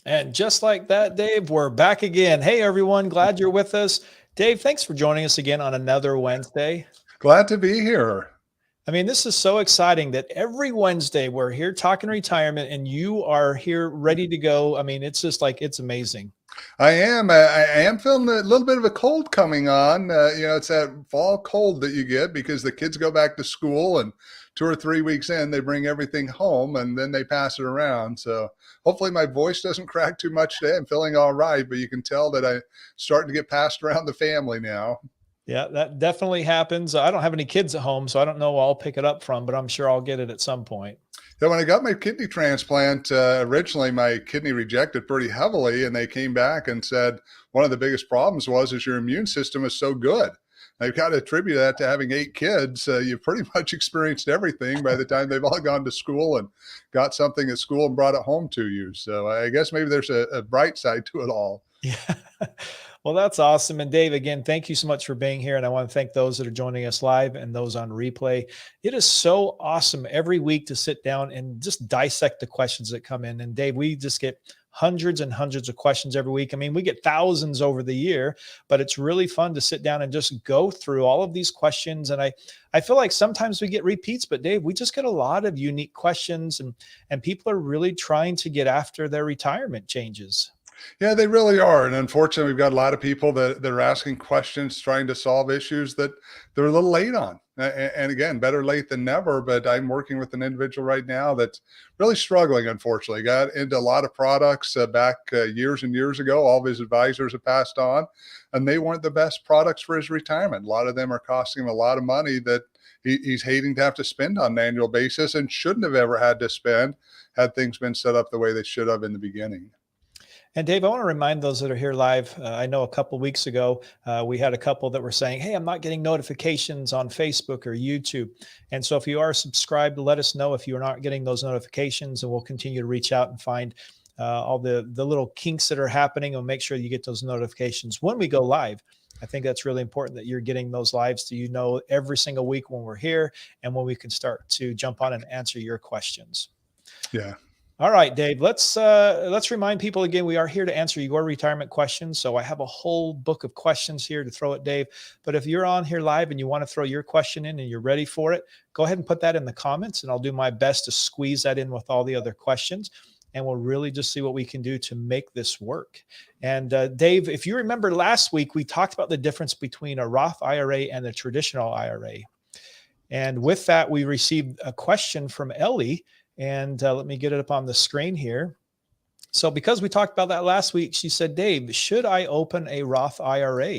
And just like that, Dave, we're back again. Hey, everyone. Glad you're with us. Dave, thanks for joining us again on another Wednesday. Glad to be here. I mean, this is so exciting that every Wednesday we're here talking retirement and you are here ready to go. I mean, it's just like it's amazing. I am feeling a little bit of a cold coming on. It's that fall cold that you get because the kids go back to school and 2 or 3 weeks in, they bring everything home and then they pass it around. So hopefully my voice doesn't crack too much today. I'm feeling all right, but you can tell that I'm starting to get passed around the family now. Yeah, that definitely happens. I don't have any kids at home, so I don't know where I'll pick it up from, but I'm sure I'll get it at some point. Yeah, when I got my kidney transplant, originally my kidney rejected pretty heavily, and they came back and said one of the biggest problems was is your immune system is so good. I've got to attribute that to having 8 kids. You've pretty much experienced everything by the time they've all gone to school and got something at school and brought it home to you. So I guess maybe there's a bright side to it all. Yeah. Well, that's awesome. And Dave, again, thank you so much for being here. And I want to thank those that are joining us live and those on replay. It is so awesome every week to sit down and just dissect the questions that come in. And Dave, we just get hundreds and hundreds of questions every week. I mean, we get thousands over the year, but it's really fun to sit down and just go through all of these questions. And I feel like sometimes we get repeats, but Dave, we just get a lot of unique questions and people are really trying to get after their retirement changes. Yeah, they really are. And unfortunately, we've got a lot of people that are asking questions, trying to solve issues that they're a little late on. And again, better late than never. But I'm working with an individual right now that's really struggling, unfortunately. Got into a lot of products back years and years ago. All of his advisors have passed on, and they weren't the best products for his retirement. A lot of them are costing him a lot of money that he's hating to have to spend on an annual basis and shouldn't have ever had to spend had things been set up the way they should have in the beginning. And Dave, I want to remind those that are here live. I know a couple weeks ago, we had a couple that were saying, "Hey, I'm not getting notifications on Facebook or YouTube." And so, if you are subscribed, let us know if you are not getting those notifications, and we'll continue to reach out and find all the little kinks that are happening, and make sure you get those notifications when we go live. I think that's really important that you're getting those lives so you know every single week when we're here and when we can start to jump on and answer your questions. Yeah. All right, Dave, let's remind people again, we are here to answer your retirement questions. So I have a whole book of questions here to throw at Dave. But if you're on here live and you want to throw your question in and you're ready for it, go ahead and put that in the comments and I'll do my best to squeeze that in with all the other questions. And we'll really just see what we can do to make this work. And Dave, if you remember last week, we talked about the difference between a Roth IRA and a traditional IRA. And with that, we received a question from Ellie. And let me get it up on the screen here. So because we talked about that last week, she said, "Dave, should I open a Roth IRA?"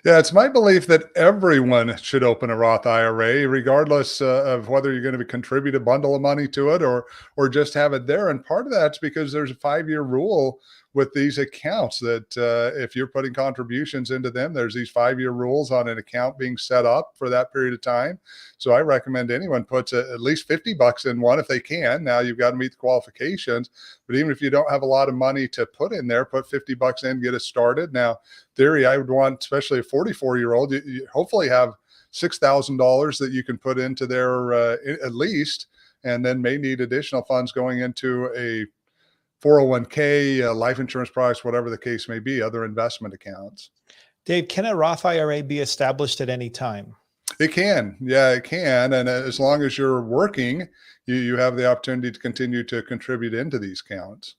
Yeah, it's my belief that everyone should open a Roth IRA, regardless of whether you're going to contribute a bundle of money to it or just have it there. And part of that's because there's a 5-year rule with these accounts that if you're putting contributions into them, there's these 5-year rules on an account being set up for that period of time. So I recommend anyone puts at least $50 in one if they can. Now you've got to meet the qualifications, but even if you don't have a lot of money to put in there, put $50 in, get it started. Now, theory, I would want, especially a 44-year-old, you hopefully have $6,000 that you can put into there at least, and then may need additional funds going into a 401k, life insurance products, whatever the case may be, other investment accounts. Dave, can a Roth IRA be established at any time? It can. Yeah, it can. And as long as you're working, you have the opportunity to continue to contribute into these accounts.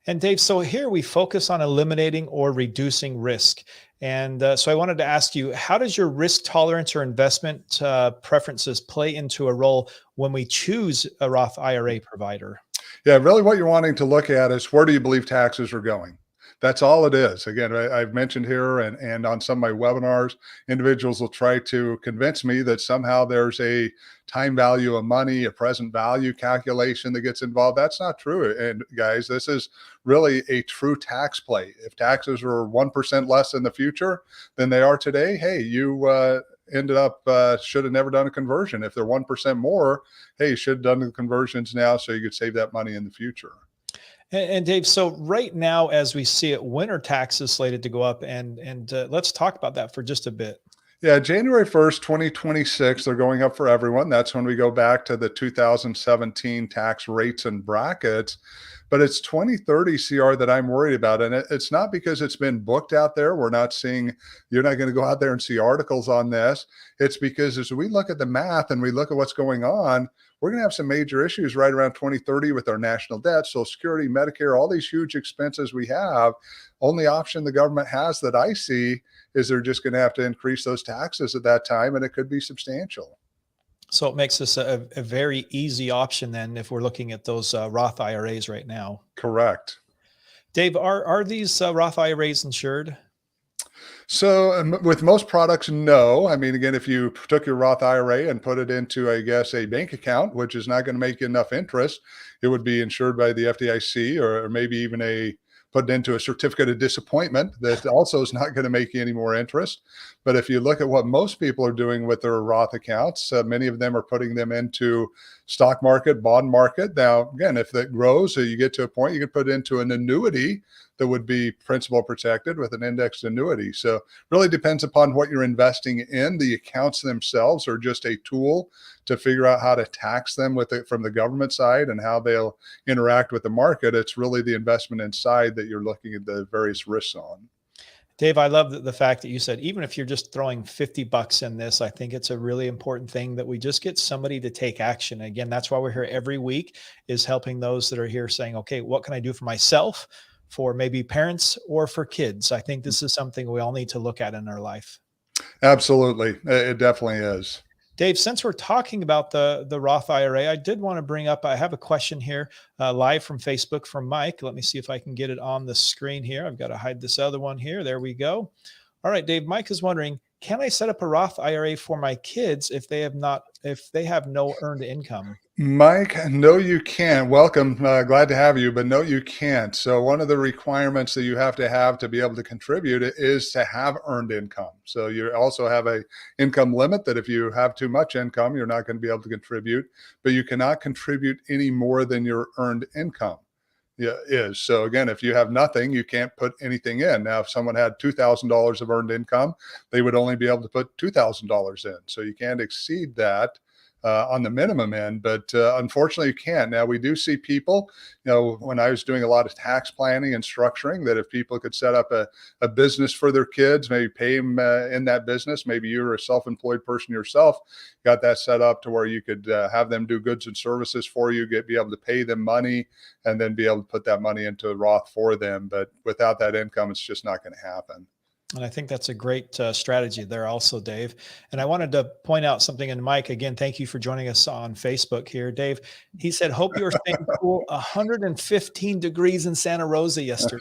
And Dave, so here we focus on eliminating or reducing risk. And so I wanted to ask you, how does your risk tolerance or investment preferences play into a role when we choose a Roth IRA provider? Yeah, really what you're wanting to look at is where do you believe taxes are going? That's all it is. Again, I've mentioned here and on some of my webinars, individuals will try to convince me that somehow there's a time value of money, a present value calculation that gets involved. That's not true. And guys, this is really a true tax play. If taxes are 1% less in the future than they are today, hey, you ended up should have never done a conversion. If they're 1% more, hey, you should have done the conversions now so you could save that money in the future. And Dave, so right now, as we see it, when are taxes slated to go up? And let's talk about that for just a bit. Yeah, January 1st, 2026, they're going up for everyone. That's when we go back to the 2017 tax rates and brackets. but it's 2030 CR that I'm worried about. And it's not because it's been booked out there. We're not seeing, you're not going to go out there and see articles on this. It's because as we look at the math and we look at what's going on, we're going to have some major issues right around 2030 with our national debt, Social Security, Medicare, all these huge expenses we have. Only option the government has that I see is they're just going to have to increase those taxes at that time, and it could be substantial. So it makes this a very easy option then if we're looking at those Roth IRAs right now. Correct. Dave, are these Roth IRAs insured? So with most products, no. I mean, again, if you took your Roth IRA and put it into, I guess, a bank account, which is not going to make you enough interest, it would be insured by the FDIC, or maybe even put into a certificate of disappointment that also is not going to make you any more interest. But if you look at what most people are doing with their Roth accounts, many of them are putting them into stock market, bond market. Now, again, if that grows, you get to a point you can put into an annuity that would be principal protected with an indexed annuity. So really depends upon what you're investing in. The accounts themselves are just a tool to figure out how to tax them with it from the government side and how they'll interact with the market. It's really the investment inside that you're looking at the various risks on. Dave, I love the fact that you said, even if you're just throwing $50 in this, I think it's a really important thing that we just get somebody to take action. Again, that's why we're here every week, is helping those that are here saying, okay, what can I do for myself, for maybe parents, or for kids? I think this is something we all need to look at in our life. Absolutely. It definitely is. Dave, since we're talking about the Roth IRA, I did want to bring up, I have a question here live from Facebook from Mike. Let me see if I can get it on the screen here. I've got to hide this other one here. There we go. All right, Dave, Mike is wondering, can I set up a Roth IRA for my kids if they have no earned income? Mike, no, you can't. Welcome. Glad to have you, but no, you can't. So one of the requirements that you have to be able to contribute is to have earned income. So you also have a income limit that if you have too much income, you're not going to be able to contribute, but you cannot contribute any more than your earned income. Yeah, is. So again, if you have nothing, you can't put anything in. Now, if someone had $2,000 of earned income, they would only be able to put $2,000 in. So you can't exceed that on the minimum end, but unfortunately you can't. Now, we do see people, when I was doing a lot of tax planning and structuring, that if people could set up a business for their kids, maybe pay them in that business, maybe you're a self-employed person yourself, got that set up to where you could have them do goods and services for you, be able to pay them money, and then be able to put that money into a Roth for them. But without that income, it's just not going to happen. And I think that's a great strategy there also, Dave. And I wanted to point out something. And Mike, again, thank you for joining us on Facebook here. Dave, he said, hope you're staying cool. 115 degrees in Santa Rosa yesterday.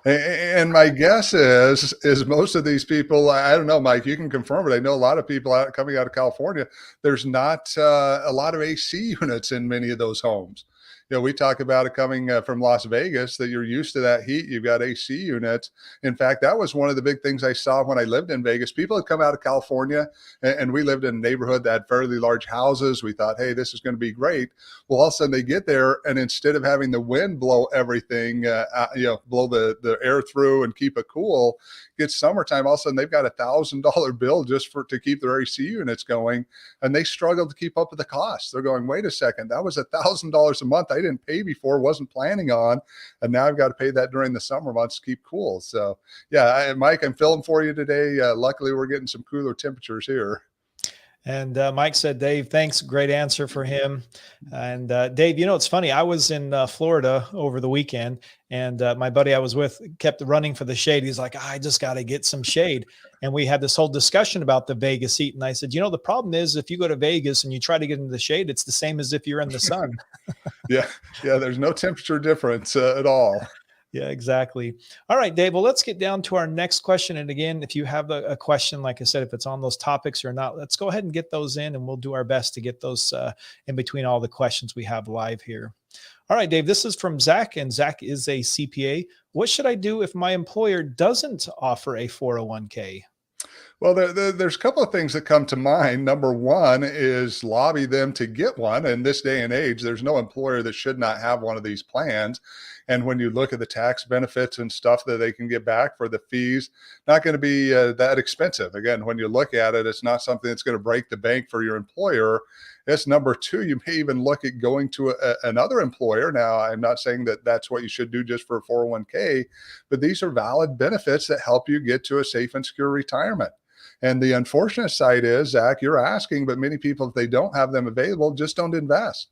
And my guess is most of these people, I don't know, Mike, you can confirm it. I know a lot of people coming out of California, there's not a lot of AC units in many of those homes. We talk about it coming from Las Vegas, that you're used to that heat. You've got AC units. In fact, that was one of the big things I saw when I lived in Vegas. People had come out of California, and we lived in a neighborhood that had fairly large houses. We thought, hey, this is going to be great. Well, all of a sudden they get there, and instead of having the wind blow everything, blow the air through and keep it cool, it's summertime. All of a sudden they've got $1,000 bill just to keep their AC units going, and they struggle to keep up with the costs. They're going, wait a second, that was $1,000 a month I didn't pay before, wasn't planning on, and now I've got to pay that during the summer months to keep cool. So yeah, Mike, I'm filling for you today. Luckily we're getting some cooler temperatures here. And Mike said, Dave, thanks. Great answer for him. And Dave, it's funny. I was in Florida over the weekend, and my buddy I was with kept running for the shade. He's like, I just got to get some shade. And we had this whole discussion about the Vegas heat. And I said, the problem is if you go to Vegas and you try to get into the shade, it's the same as if you're in the sun. Yeah. There's no temperature difference at all. Yeah, exactly. All right, Dave. Well, let's get down to our next question. And again, if you have a question, like I said, if it's on those topics or not, let's go ahead and get those in, and we'll do our best to get those in between all the questions we have live here. All right, Dave, this is from Zach, and Zach is a CPA. What should I do if my employer doesn't offer a 401k? Well, there's a couple of things that come to mind. Number one is lobby them to get one. In this day and age, there's no employer that should not have one of these plans. And when you look at the tax benefits and stuff that they can get back for the fees, not going to be that expensive. Again, when you look at it, it's not something that's going to break the bank for your employer. That's number two. You may even look at going to another employer. Now, I'm not saying that that's what you should do just for a 401k, but these are valid benefits that help you get to a safe and secure retirement. And the unfortunate side is, Zach, you're asking, but many people, if they don't have them available, just don't invest.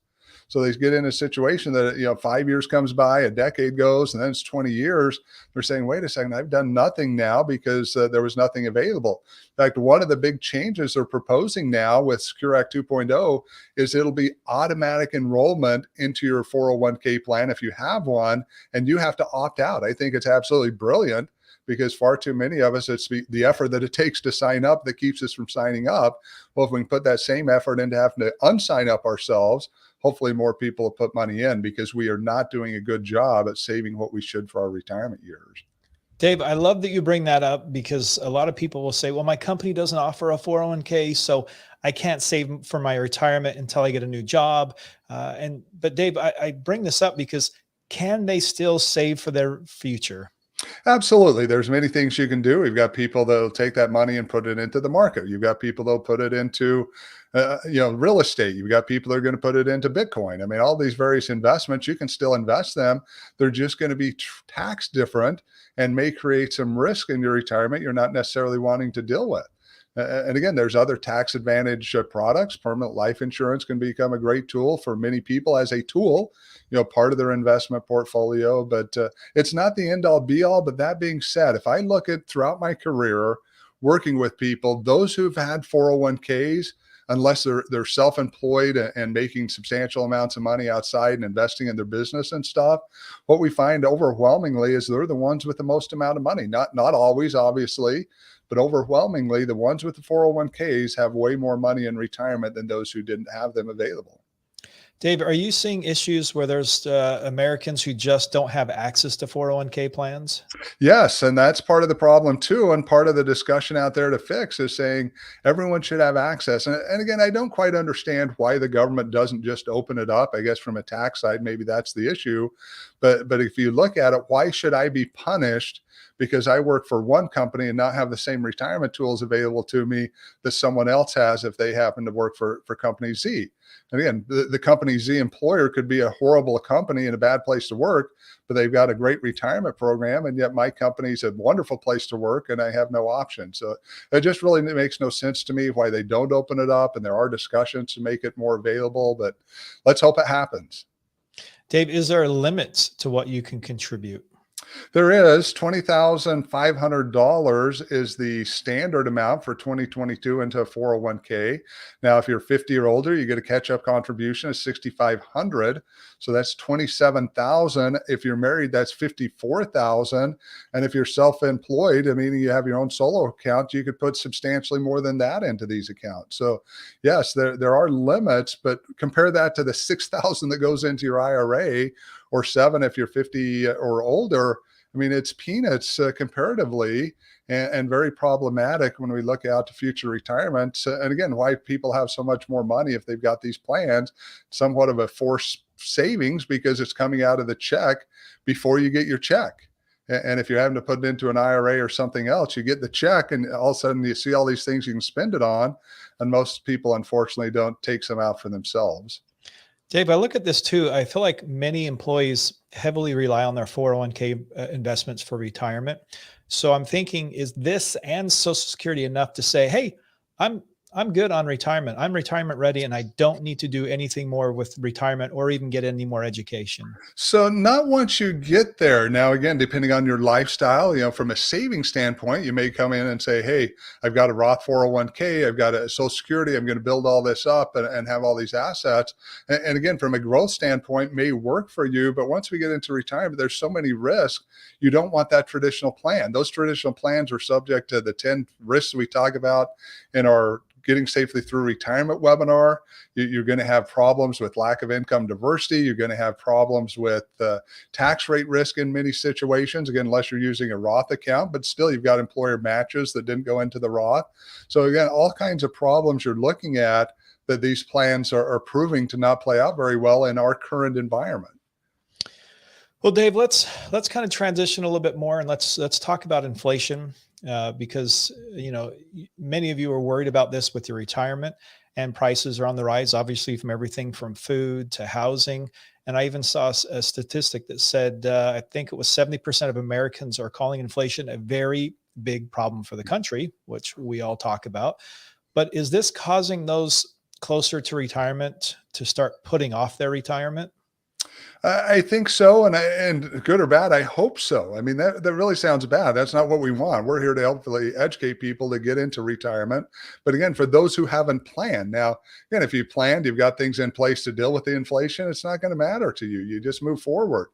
So they get in a situation that, 5 years comes by, a decade goes, and then it's 20 years. They're saying, wait a second, I've done nothing now because there was nothing available. In fact, one of the big changes they're proposing now with Secure Act 2.0 is it'll be automatic enrollment into your 401k plan if you have one, and you have to opt out. I think it's absolutely brilliant, because far too many of us, it's the effort that it takes to sign up that keeps us from signing up. Well, if we can put that same effort into having to unsign up ourselves, hopefully more people will put money in, because we are not doing a good job at saving what we should for our retirement years. Dave, I love that you bring that up, because a lot of people will say, well, my company doesn't offer a 401k, so I can't save for my retirement until I get a new job. But Dave, I bring this up because can they still save for their future? Absolutely. There's many things you can do. We've got people that'll take that money and put it into the market. You've got people that'll put it into, real estate. You've got people that are going to put it into Bitcoin. I mean, all these various investments, you can still invest them. They're just going to be taxed different and may create some risk in your retirement you're not necessarily wanting to deal with. And again, there's other tax advantage products. Permanent life insurance can become a great tool for many people as a tool, part of their investment portfolio. But it's not the end all be all. But that being said, if I look at throughout my career working with people, those who've had 401ks, unless they're self-employed and making substantial amounts of money outside and investing in their business and stuff, what we find overwhelmingly is they're the ones with the most amount of money. Not always, obviously, but overwhelmingly, the ones with the 401ks have way more money in retirement than those who didn't have them available. Dave, are you seeing issues where there's Americans who just don't have access to 401k plans? Yes, and that's part of the problem too. And part of the discussion out there to fix is saying everyone should have access. And again, I don't quite understand why the government doesn't just open it up. I guess from a tax side, maybe that's the issue. But if you look at it, why should I be punished because I work for one company and not have the same retirement tools available to me that someone else has if they happen to work for company Z? And again, the company Z employer could be a horrible company and a bad place to work, but they've got a great retirement program. And yet my company's a wonderful place to work and I have no option. So it just really makes no sense to me why they don't open it up. And there are discussions to make it more available, but let's hope it happens. Dave, is there limits to what you can contribute? There is. $20,500 is the standard amount for 2022 into a 401k. Now, if you're 50 or older, you get a catch-up contribution of $6,500. So that's $27,000. If you're married, that's $54,000. And if you're self-employed, meaning you have your own solo account, you could put substantially more than that into these accounts. So yes, there are limits, but compare that to the $6,000 that goes into your IRA, or $7,000 if you're 50 or older. I mean, it's peanuts comparatively, and very problematic when we look out to future retirement. And again, why people have so much more money if they've got these plans, somewhat of a forced savings because it's coming out of the check before you get your check. And if you're having to put it into an IRA or something else, you get the check and all of a sudden you see all these things you can spend it on. And most people, unfortunately, don't take some out for themselves. Dave, I look at this too. I feel like many employees heavily rely on their 401k investments for retirement. So I'm thinking, is this and Social Security enough to say, hey, I'm good on retirement. I'm retirement ready and I don't need to do anything more with retirement or even get any more education? So not once you get there. Now, again, depending on your lifestyle, from a saving standpoint, you may come in and say, hey, I've got a Roth 401k, I've got a Social Security, I'm going to build all this up and have all these assets. And again, from a growth standpoint, may work for you. But once we get into retirement, there's so many risks. You don't want that traditional plan. Those traditional plans are subject to the 10 risks we talk about in our getting safely through retirement webinar. You're going to have problems with lack of income diversity. You're going to have problems with tax rate risk in many situations, again, unless you're using a Roth account, but still you've got employer matches that didn't go into the Roth. So again, all kinds of problems you're looking at that these plans are proving to not play out very well in our current environment. Well, Dave, let's kind of transition a little bit more, and let's talk about inflation, because many of you are worried about this with your retirement, and prices are on the rise, obviously, from everything from food to housing. And I even saw a statistic that said I think it was 70% of Americans are calling inflation a very big problem for the country, which we all talk about. But is this causing those closer to retirement to start putting off their retirement? I think so, and good or bad, I hope so. I mean, that really sounds bad. That's not what we want. We're here to hopefully educate people to get into retirement. But again, for those who haven't planned, now, again, if you planned, you've got things in place to deal with the inflation, it's not going to matter to you. You just move forward.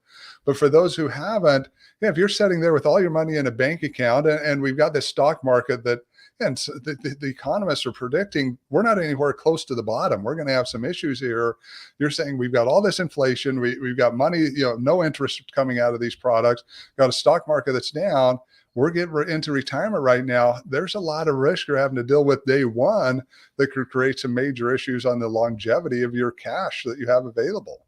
But for those who haven't, if you're sitting there with all your money in a bank account, and we've got this stock market that, and so the economists are predicting we're not anywhere close to the bottom. We're going to have some issues here. You're saying we've got all this inflation. We've got money, no interest coming out of these products. Got a stock market that's down. We're getting into retirement right now. There's a lot of risk you're having to deal with day one that could create some major issues on the longevity of your cash that you have available.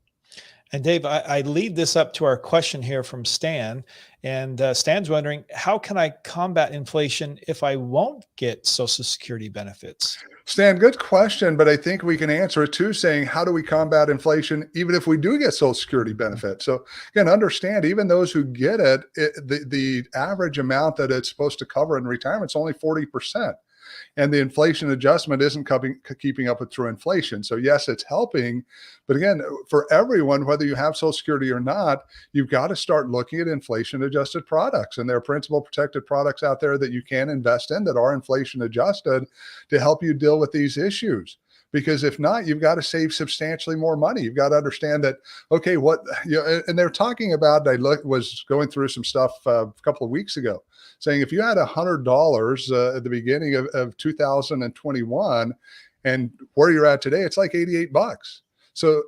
And Dave, I lead this up to our question here from Stan. And Stan's wondering, how can I combat inflation if I won't get Social Security benefits? Stan, good question, but I think we can answer it too, saying, how do we combat inflation even if we do get Social Security benefits? So again, understand, even those who get it, the average amount that it's supposed to cover in retirement is only 40%. And the inflation adjustment isn't keeping up with true inflation. So yes, it's helping. But again, for everyone, whether you have Social Security or not, you've got to start looking at inflation adjusted products. And there are principal protected products out there that you can invest in that are inflation adjusted to help you deal with these issues. Because if not, you've got to save substantially more money. You've got to understand that, okay, and they're talking about, was going through some stuff a couple of weeks ago, saying if you had $100 at the beginning of 2021 and where you're at today, it's like $88. So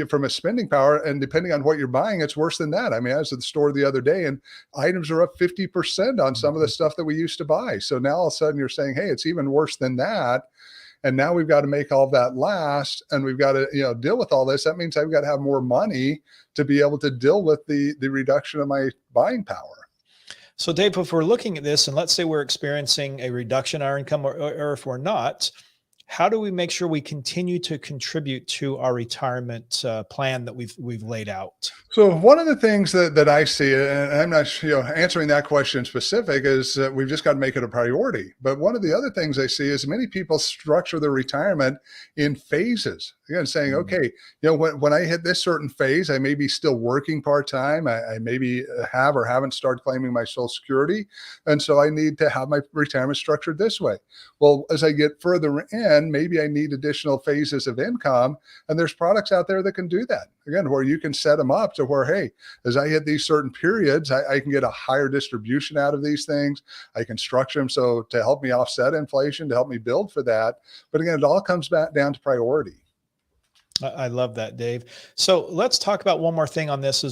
from a spending power, and depending on what you're buying, it's worse than that. I mean, I was at the store the other day and items are up 50% on some of the stuff that we used to buy. So now all of a sudden you're saying, hey, it's even worse than that. And now we've got to make all that last, and we've got to, deal with all this. That means I've got to have more money to be able to deal with the reduction of my buying power. So Dave, if we're looking at this and let's say we're experiencing a reduction in our income, or if we're not, how do we make sure we continue to contribute to our retirement plan that we've laid out? So one of the things that I see, and I'm not answering that question specific, is we've just got to make it a priority. But one of the other things I see is many people structure their retirement in phases. Again, saying, okay, when I hit this certain phase, I may be still working part-time. I maybe have or haven't started claiming my Social Security. And so I need to have my retirement structured this way. Well, as I get further in, maybe I need additional phases of income. And there's products out there that can do that. Again, where you can set them up to where, hey, as I hit these certain periods, I can get a higher distribution out of these things. I can structure them so to help me offset inflation, to help me build for that. But again, it all comes back down to priority. I love that, Dave. So let's talk about one more thing on this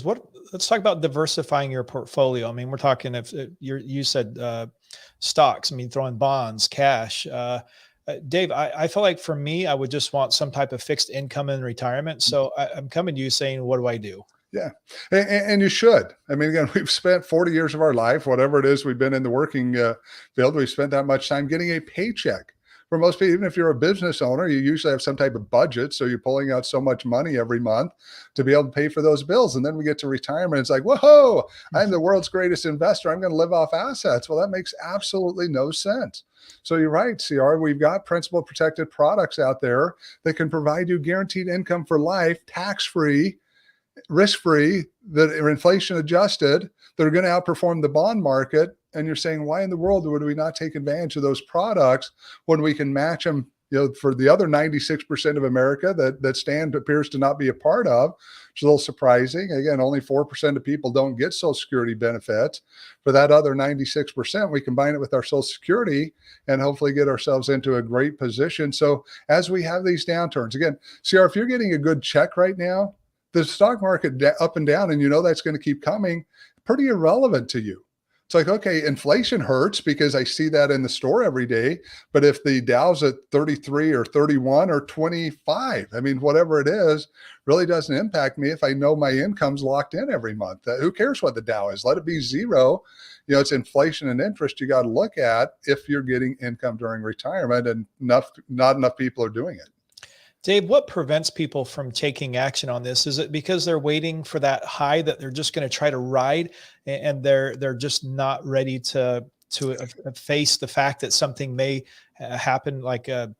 let's talk about diversifying your portfolio. I mean, we're talking, if you said stocks, I mean, throwing bonds, cash. Dave, I feel like for me, I would just want some type of fixed income in retirement. So I'm coming to you saying, what do I do? Yeah. And you should. I mean, again, we've spent 40 years of our life, whatever it is, we've been in the working field. We've spent that much time getting a paycheck. For most people, even if you're a business owner, you usually have some type of budget. So you're pulling out so much money every month to be able to pay for those bills. And then we get to retirement. It's like, whoa, I'm the world's greatest investor. I'm going to live off assets. Well, that makes absolutely no sense. So you're right, CR. We've got principal protected products out there that can provide you guaranteed income for life, tax-free, risk-free, that are inflation adjusted, that are going to outperform the bond market. And you're saying, why in the world would we not take advantage of those products when we can match them for the other 96% of America that Stan appears to not be a part of. It's a little surprising. Again, only 4% of people don't get Social Security benefits. For that other 96%, we combine it with our Social Security and hopefully get ourselves into a great position. So as we have these downturns, again, CR, if you're getting a good check right now, the stock market up and down, and that's going to keep coming, pretty irrelevant to you. It's like, okay, inflation hurts because I see that in the store every day. But if the Dow's at 33 or 31 or 25, I mean, whatever it is, really doesn't impact me if I know my income's locked in every month. Who cares what the Dow is? Let it be zero. It's inflation and interest you got to look at if you're getting income during retirement, and not enough people are doing it. Dave, what prevents people from taking action on this? Is it because they're waiting for that high that they're just going to try to ride, and they're just not ready to face the fact that something may happen? Like, a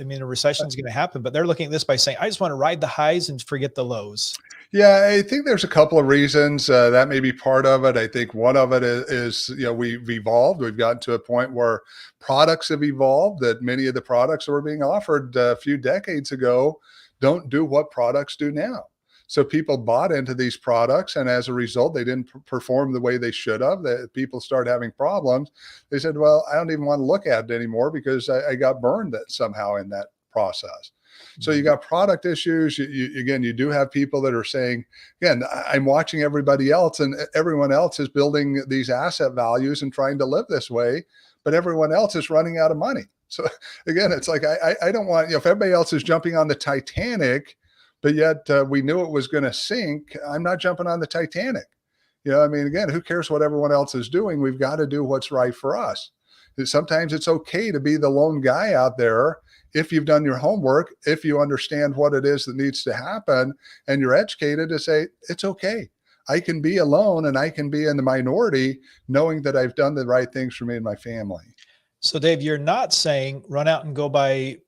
recession is going to happen, but they're looking at this by saying, I just want to ride the highs and forget the lows. Yeah, I think there's a couple of reasons that may be part of it. I think one of it is we've evolved. We've gotten to a point where products have evolved, that many of the products that were being offered a few decades ago don't do what products do now. So people bought into these products, and as a result, they didn't perform the way they should have. People started having problems. They said, well, I don't even want to look at it anymore because I got burned somehow in that process. So you got product issues. You do have people that are saying, again, I'm watching everybody else, and everyone else is building these asset values and trying to live this way, but everyone else is running out of money. So again, it's like, I don't want, if everybody else is jumping on the Titanic, but yet we knew it was going to sink, I'm not jumping on the Titanic. Again, who cares what everyone else is doing? We've got to do what's right for us. Sometimes it's okay to be the lone guy out there if you've done your homework, if you understand what it is that needs to happen, and you're educated to say, it's okay. I can be alone and I can be in the minority, knowing that I've done the right things for me and my family. So Dave, you're not saying run out and go buy,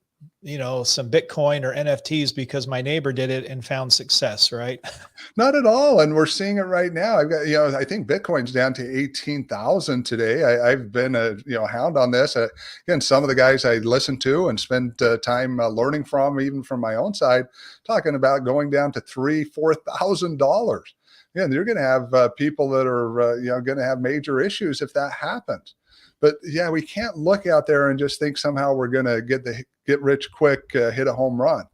some Bitcoin or NFTs because my neighbor did it and found success, right? Not at all. And we're seeing it right now. I've got, I think Bitcoin's down to 18,000 today. I've been a, hound on this. Again, some of the guys I listen to and spend time learning from, even from my own side, talking about going down to $3,000-$4,000. Yeah, you're going to have people that are, going to have major issues if that happens. But yeah, we can't look out there and just think somehow we're going to get rich quick, hit a home run.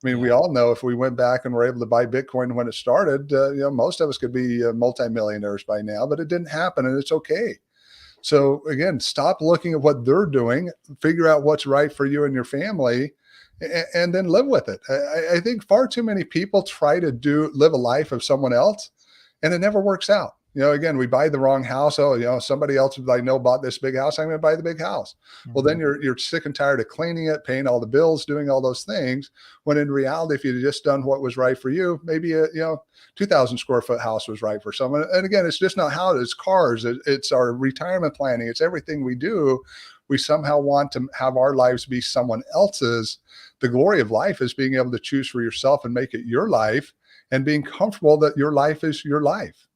We all know if we went back and were able to buy Bitcoin when it started, most of us could be multimillionaires by now, but it didn't happen, and it's okay. So again, stop looking at what they're doing, figure out what's right for you and your family, and then live with it. I think far too many people try to live a life of someone else, and it never works out. Again, we buy the wrong house. Oh, somebody else I know bought this big house, I'm going to buy the big house. Mm-hmm. Well, then you're sick and tired of cleaning it, paying all the bills, doing all those things. When in reality, if you'd just done what was right for you, maybe a 2,000 square foot house was right for someone. And again, it's just not how it is. Cars, it's our retirement planning. It's everything we do. We somehow want to have our lives be someone else's. The glory of life is being able to choose for yourself and make it your life, and being comfortable that your life is your life.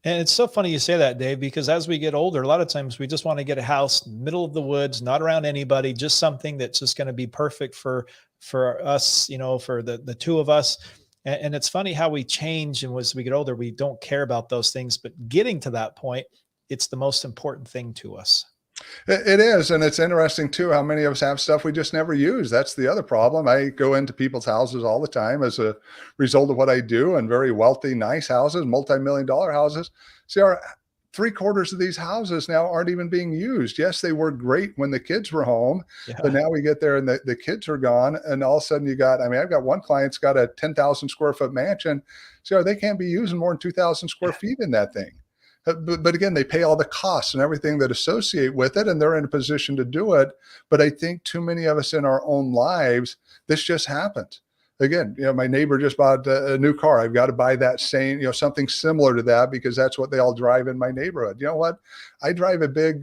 And it's so funny you say that, Dave, because as we get older, a lot of times we just want to get a house middle of the woods, not around anybody, just something that's just going to be perfect for us, for the two of us. And it's funny how we change, and as we get older, we don't care about those things, but getting to that point, it's the most important thing to us. It is. And it's interesting too, how many of us have stuff we just never use. That's the other problem. I go into people's houses all the time as a result of what I do, and very wealthy, nice houses, multi-million-dollar houses. See, 3/4 of these houses now aren't even being used. Yes, they were great when the kids were home, but now we get there and the kids are gone. And all of a sudden I've got one client's got a 10,000 square foot mansion. So they can't be using more than 2,000 square feet in that thing. But again, they pay all the costs and everything that associate with it, and they're in a position to do it. But I think too many of us in our own lives, this just happened. Again, my neighbor just bought a new car. I've got to buy that same, something similar to that, because that's what they all drive in my neighborhood. You know what? I drive a big,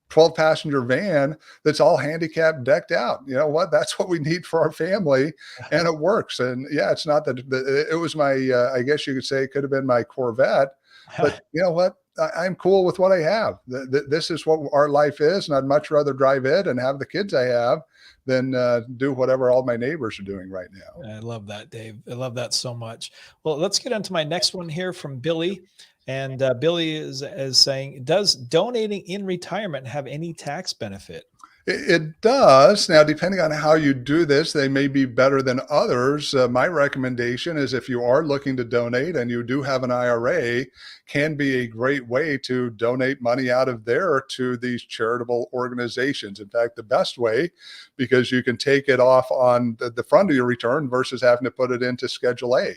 12-passenger van that's all handicapped, decked out. You know what? That's what we need for our family, and it works. And yeah, it's not that it was my, I guess you could say it could have been my Corvette. But you know what? I'm cool with what I have. This is what our life is, and I'd much rather drive it and have the kids I have than do whatever all my neighbors are doing right now. I love that, Dave. I love that so much. Well, let's get into my next one here from Billy. And Billy is saying, does donating in retirement have any tax benefit? It does. Now, depending on how you do this, they may be better than others. My recommendation is if you are looking to donate and you do have an IRA, can be a great way to donate money out of there to these charitable organizations. In fact, the best way, because you can take it off on the front of your return versus having to put it into Schedule A.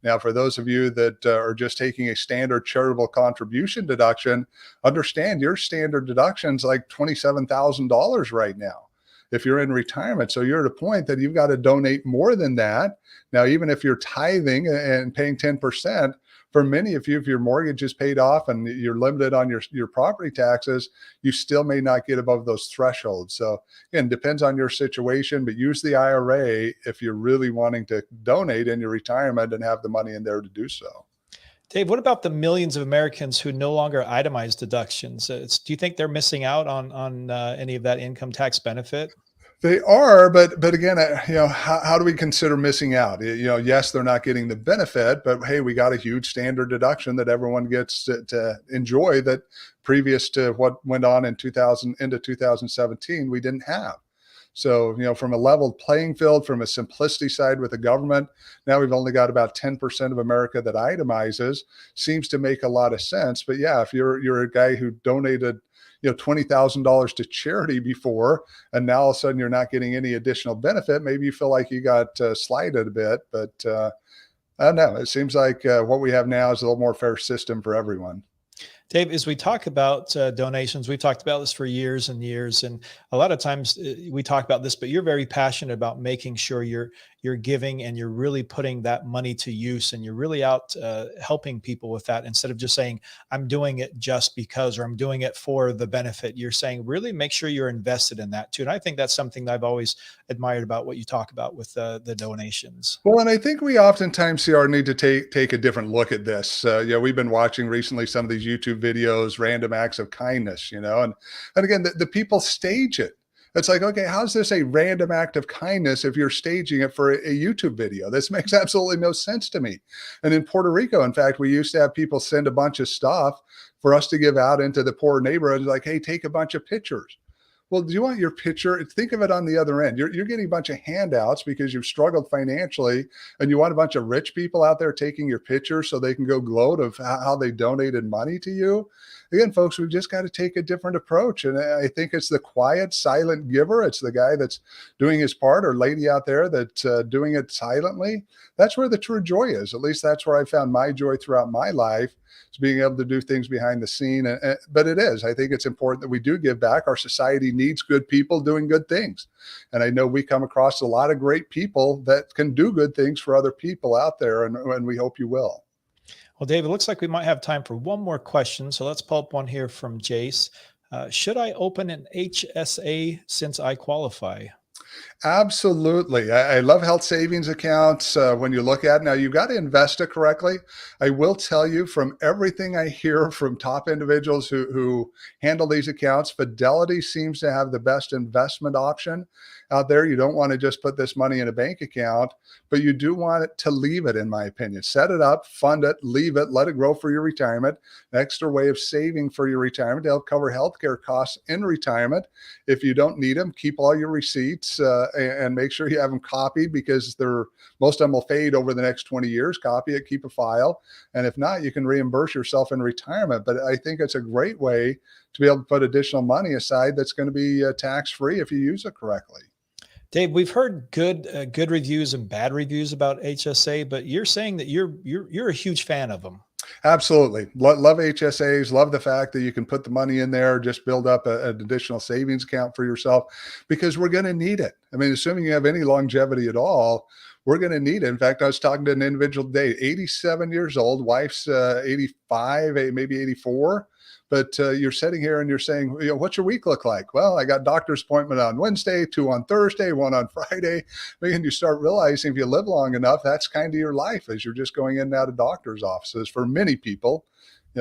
Now, for those of you that are just taking a standard charitable contribution deduction, understand your standard deduction is like $27,000 right now if you're in retirement. So you're at a point that you've got to donate more than that. Now, even if you're tithing and paying 10%, for many of you, if your mortgage is paid off and you're limited on your property taxes, you still may not get above those thresholds. So again, depends on your situation, but use the IRA if you're really wanting to donate in your retirement and have the money in there to do so. Dave, what about the millions of Americans who no longer itemize deductions? Do you think they're missing out on any of that income tax benefit? They are, but again, how do we consider missing out? Yes, they're not getting the benefit, but hey, we got a huge standard deduction that everyone gets to enjoy that previous to what went on in 2000 into 2017, we didn't have. So, from a leveled playing field, from a simplicity side with the government, now we've only got about 10% of America that itemizes. Seems to make a lot of sense. But yeah, if you're a guy who donated $20,000 to charity before, and now all of a sudden you're not getting any additional benefit, maybe you feel like you got slighted a bit, but I don't know. It seems like what we have now is a little more fair system for everyone. Dave, as we talk about donations, we've talked about this for years and years, and a lot of times we talk about this, but you're very passionate about making sure you're giving and you're really putting that money to use, and you're really out helping people with that instead of just saying, I'm doing it just because, or I'm doing it for the benefit. You're saying, really make sure you're invested in that too. And I think that's something that I've always admired about what you talk about with the donations. Well, and I think we oftentimes see our need to take a different look at this. We've been watching recently some of these YouTube videos, random acts of kindness, and again, the people stage it. It's like, okay, how's this a random act of kindness if you're staging it for a YouTube video? This makes absolutely no sense to me. And in Puerto Rico, in fact, we used to have people send a bunch of stuff for us to give out into the poor neighborhoods, like, hey, take a bunch of pictures. Well, do you want your picture? Think of it on the other end. You're getting a bunch of handouts because you've struggled financially, and you want a bunch of rich people out there taking your picture so they can go gloat of how they donated money to you. Again, folks, we've just got to take a different approach. And I think it's the quiet, silent giver. It's the guy that's doing his part, or lady out there that's doing it silently. That's where the true joy is. At least that's where I found my joy throughout my life, is being able to do things behind the scene. But it is, I think it's important that we do give back. Our society needs good people doing good things. And I know we come across a lot of great people that can do good things for other people out there. And we hope you will. Well, Dave, it looks like we might have time for one more question. So let's pull up one here from Jace. Should I open an HSA since I qualify? Absolutely. I love health savings accounts. When you look at it, now, you've got to invest it correctly. I will tell you, from everything I hear from top individuals who handle these accounts, Fidelity seems to have the best investment option out there. You don't want to just put this money in a bank account, but you do want it to leave it, in my opinion. Set it up, fund it, leave it, let it grow for your retirement. An extra way of saving for your retirement to help cover healthcare costs in retirement. If you don't need them, keep all your receipts and make sure you have them copied, because most of them will fade over the next 20 years. Copy it, keep a file. And if not, you can reimburse yourself in retirement. But I think it's a great way to be able to put additional money aside that's going to be tax-free if you use it correctly. Dave, we've heard good reviews and bad reviews about HSA, but you're saying that you're a huge fan of them. Absolutely. Love HSAs. Love the fact that you can put the money in there, just build up an additional savings account for yourself, because we're going to need it. I mean, assuming you have any longevity at all, we're going to need it. In fact, I was talking to an individual today, 87 years old, wife's 85, maybe 84. But you're sitting here and you're saying, what's your week look like? Well, I got doctor's appointment on Wednesday, 2 on Thursday, 1 on Friday. And you start realizing, if you live long enough, that's kind of your life, as you're just going in and out of doctor's offices. For many people,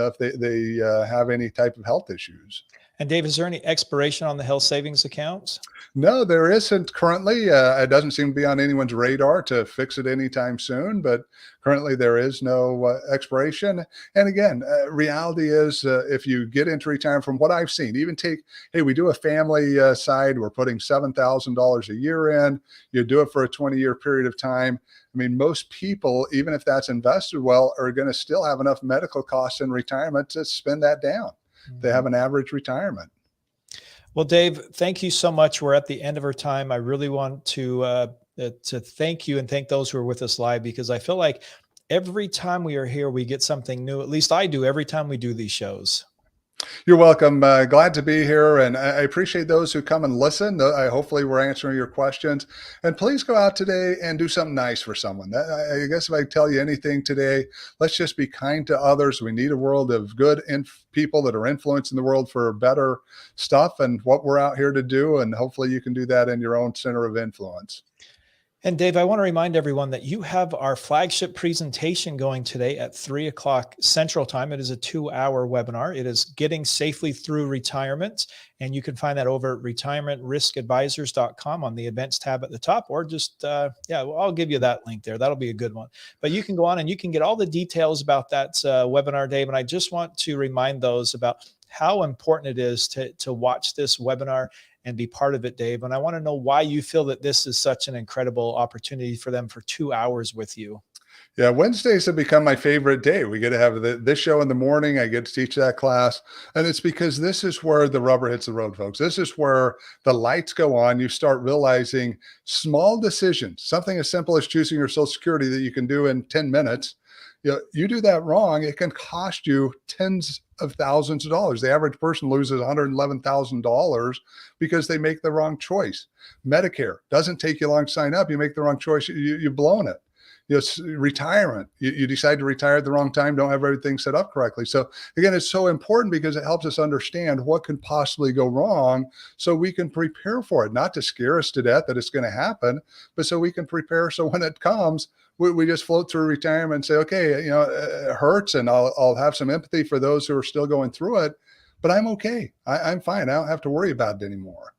if they have any type of health issues. And Dave, is there any expiration on the health savings accounts? No, there isn't currently. It doesn't seem to be on anyone's radar to fix it anytime soon, but currently there is no expiration. And again, reality is if you get into retirement, from what I've seen, even take, hey, we do a family side, we're putting $7,000 a year in, you do it for a 20-year period of time. I mean, most people, even if that's invested well, are going to still have enough medical costs in retirement to spend that down. They have an average retirement. Well, Dave, thank you so much. We're at the end of our time. I really want to thank you and thank those who are with us live, because I feel like every time we are here, we get something new. At least I do every time we do these shows. You're welcome. Glad to be here. And I appreciate those who come and listen. Hopefully we're answering your questions. And please go out today and do something nice for someone. I guess if I tell you anything today, let's just be kind to others. We need a world of good people that are influencing the world for better stuff, and what we're out here to do. And hopefully you can do that in your own center of influence. And Dave, I want to remind everyone that you have our flagship presentation going today at 3 o'clock Central Time. It is a 2-hour webinar. It is Getting Safely Through Retirement. And you can find that over at retirementriskadvisors.com on the events tab at the top, or just, I'll give you that link there. That'll be a good one. But you can go on and you can get all the details about that webinar, Dave. And I just want to remind those about how important it is to watch this webinar and be part of it, Dave. And I want to know why you feel that this is such an incredible opportunity for them for 2 hours with you. Yeah, Wednesdays have become my favorite day. We get to have this show in the morning. I get to teach that class. And it's because this is where the rubber hits the road, folks. This is where the lights go on. You start realizing small decisions, something as simple as choosing your Social Security that you can do in 10 minutes. You do that wrong, it can cost you tens of thousands of dollars. The average person loses $111,000 because they make the wrong choice. Medicare doesn't take you long to sign up. You make the wrong choice, you've blown it. Retirement, you decide to retire at the wrong time, don't have everything set up correctly. So again, it's so important because it helps us understand what could possibly go wrong so we can prepare for it, not to scare us to death that it's going to happen, but so we can prepare so when it comes, we just float through retirement and say, okay, it hurts, and I'll have some empathy for those who are still going through it, but I'm okay. I'm fine. I don't have to worry about it anymore.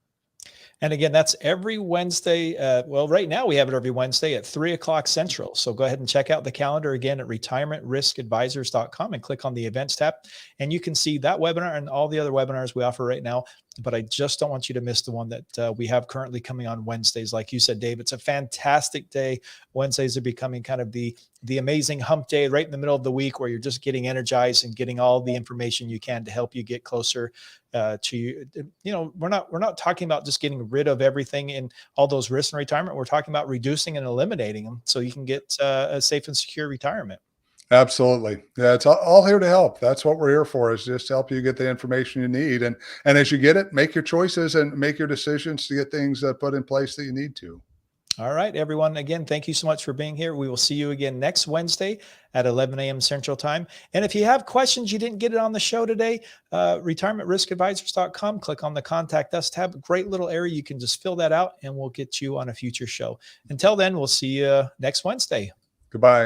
And again, that's every Wednesday. Right now we have it every Wednesday at 3 o'clock Central. So go ahead and check out the calendar again at retirementriskadvisors.com and click on the events tab. And you can see that webinar and all the other webinars we offer right now. But I just don't want you to miss the one that we have currently coming on Wednesdays. Like you said, Dave, it's a fantastic day. Wednesdays are becoming kind of the amazing hump day right in the middle of the week, where you're just getting energized and getting all the information you can to help you get closer to you. We're not talking about just getting rid of everything in all those risks in retirement. We're talking about reducing and eliminating them so you can get a safe and secure retirement. Absolutely. Yeah, it's all here to help. That's what we're here for, is just to help you get the information you need. And as you get it, make your choices and make your decisions to get things put in place that you need to. All right, everyone. Again, thank you so much for being here. We will see you again next Wednesday at 11 a.m. Central Time. And if you have questions, you didn't get it on the show today, retirementriskadvisors.com, click on the Contact Us tab. Great little area. You can just fill that out and we'll get you on a future show. Until then, we'll see you next Wednesday. Goodbye.